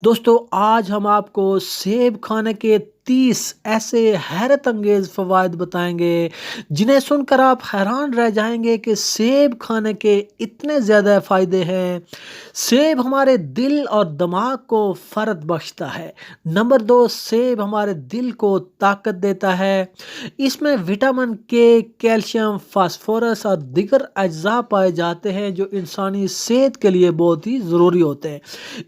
दोस्तों आज हम आपको सेब खाने के 30 ऐसे हैरत अंगेज फवायद बताएंगे जिन्हें सुनकर आप हैरान रह जाएंगे कि सेब खाने के इतने ज़्यादा फ़ायदे हैं। सेब हमारे दिल और दिमाग को फ़र्क बख्शता है। नंबर 2, सेब हमारे दिल को ताकत देता है। इसमें विटामिन के, कैल्शियम, फास्फोरस और दीगर अज्जा पाए जाते हैं जो इंसानी सेहत के लिए बहुत ही ज़रूरी होते हैं।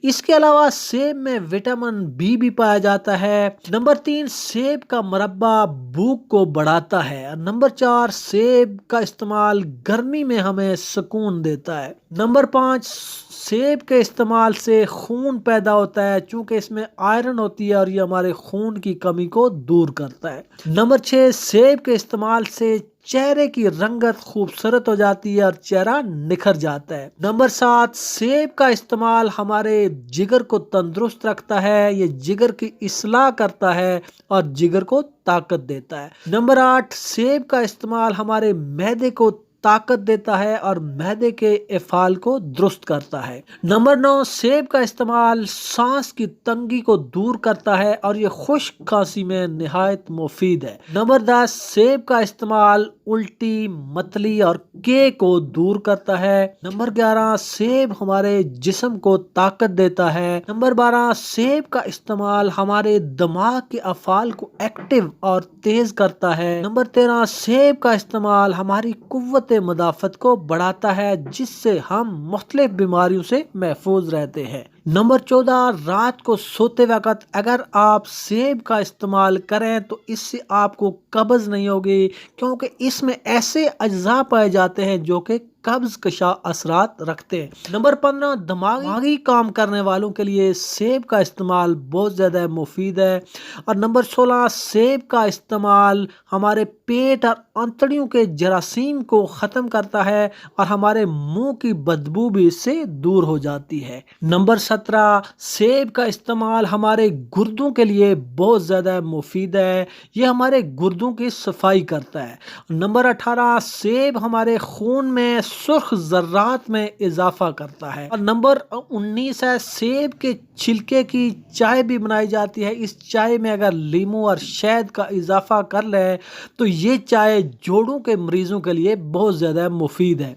इसके अलावा सेब में विटामिन बी भी पाया जाता है। नंबर 3, सेब का मुरब्बा भूख को बढ़ाता है। नंबर 4, सेब का इस्तेमाल गर्मी में हमें सुकून देता है। नंबर 5, सेब के इस्तेमाल से खून पैदा होता है चूंकि इसमें आयरन होती है और ये हमारे खून की कमी को दूर करता है। नंबर 6, सेब के इस्तेमाल से चेहरे की रंगत खूबसूरत हो जाती है और चेहरा निखर जाता है। नंबर 7, सेब का इस्तेमाल हमारे जिगर को तंदुरुस्त रखता है। ये जिगर की इस्लाह करता है और जिगर को ताकत देता है। नंबर 8, सेब का इस्तेमाल हमारे मैदे को ताकत देता है और मैदे के इफ़ाल को दुरुस्त करता है। नंबर 9, सेब का इस्तेमाल सांस की तंगी को दूर करता है और ये खुश्क खांसी में निहायत मुफीद है। नंबर 10, सेब का इस्तेमाल उल्टी, मतली और के को दूर करता है। नंबर 11, सेब हमारे जिस्म को ताकत देता है। नंबर 12, सेब का इस्तेमाल हमारे दिमाग के अफ़ाल को एक्टिव और तेज करता है। नंबर 13, सेब का इस्तेमाल हमारी कुव्वत मदाफत को बढ़ाता है जिससे हम मुख्तलिफ बीमारियों से महफूज रहते हैं। नंबर 14, रात को सोते वक्त अगर आप सेब का इस्तेमाल करें तो इससे आपको कब्ज़ नहीं होगी क्योंकि इसमें ऐसे अज्जा पाए जाते हैं जो कि कब्ज़ कशा असरात रखते हैं। नंबर 15, दिमागी काम करने वालों के लिए सेब का इस्तेमाल बहुत ज़्यादा मुफीद है। और नंबर 16, सेब का इस्तेमाल हमारे पेट और आंतड़ियों के जरासीम को ख़त्म करता है और हमारे मुंह की बदबू भी इससे दूर हो जाती है। नंबर 17, सेब का इस्तेमाल हमारे गुर्दों के लिए बहुत ज़्यादा मुफीद है। ये हमारे गुर्दों की सफाई करता है। नंबर 18, सेब हमारे खून में सुर्ख ज़र्रात में इजाफा करता है। और नंबर 19 है, सेब के छिलके की चाय भी बनाई जाती है। इस चाय में अगर लीमू और शहद का इजाफा कर लें तो ये चाय जोड़ों के मरीजों के लिए बहुत ज़्यादा मुफीद है।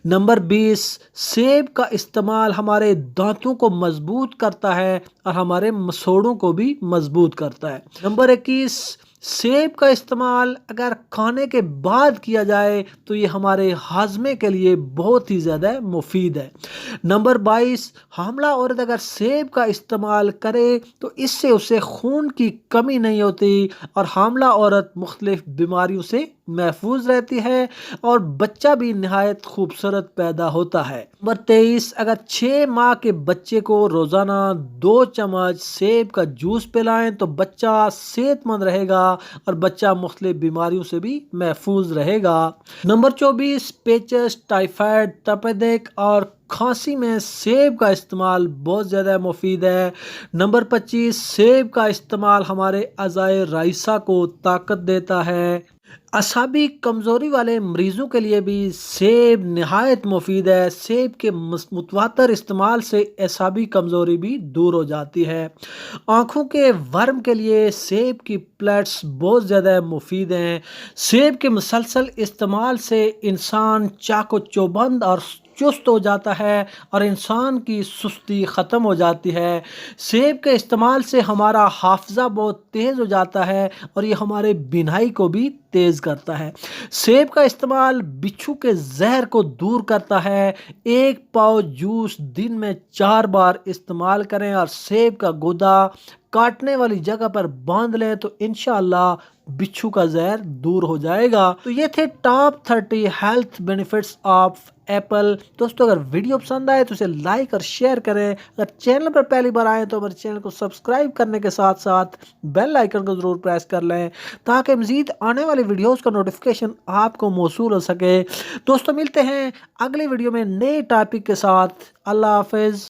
नंबर 20, सेब का इस्तेमाल हमारे दांतों को मजबूत करता है और हमारे मसोड़ों को भी मजबूत करता है। नंबर 21, सेब का इस्तेमाल अगर खाने के बाद किया जाए तो ये हमारे हाजमे के लिए बहुत ही ज़्यादा मुफीद है। नंबर 22, हामला औरत अगर सेब का इस्तेमाल करे तो इससे उसे खून की कमी नहीं होती और हामला औरत मुख्तलिफ बीमारियों से महफूज रहती है और बच्चा भी निहायत खूबसूरत पैदा होता है। नंबर 23, अगर 6 माह के बच्चे को रोज़ाना 2 चम्मच सेब का जूस पिलाएं तो बच्चा सेहतमंद रहेगा और बच्चा मुख्तलिफ बीमारियों से भी महफूज रहेगा। नंबर 24, पेचस, टाइफाइड, तपेदिक और खांसी में सेब का इस्तेमाल बहुत ज़्यादा मुफीद है। नंबर 25, सेब का इस्तेमाल हमारे अज़ाए राइसा को ताकत देता है। असाबी कमज़ोरी वाले मरीज़ों के लिए भी सेब निहायत मुफीद है। सेब के मुतवातर इस्तेमाल से असाबी कमज़ोरी भी दूर हो जाती है। आँखों के वर्म के लिए सेब की प्लेट्स बहुत ज़्यादा मुफीद हैं। सेब के मुसलसल इस्तेमाल से इंसान चाको चौबंद और चुस्त हो जाता है और इंसान की सुस्ती ख़त्म हो जाती है। सेब के इस्तेमाल से हमारा हाफजा बहुत तेज़ हो जाता है और ये हमारे बिनाई को भी तेज़ करता है। सेब का इस्तेमाल बिच्छू के जहर को दूर करता है। 1 पाव जूस दिन में 4 बार इस्तेमाल करें और सेब का गुदा काटने वाली जगह पर बांध लें तो इंशाअल्लाह बिच्छू का जहर दूर हो जाएगा। तो ये थे top 30 health benefits of Apple. दोस्तों अगर वीडियो पसंद आए तो इसे लाइक और शेयर करें। अगर चैनल पर पहली बार आए तो हमारे चैनल को सब्सक्राइब करने के साथ साथ बेल आइकन को ज़रूर प्रेस कर लें ताकि मज़ीद आने वाली वीडियोस का नोटिफिकेशन आपको मौसूल हो सके। दोस्तों मिलते हैं अगले वीडियो में नए टॉपिक के साथ। अल्लाह हाफिज़।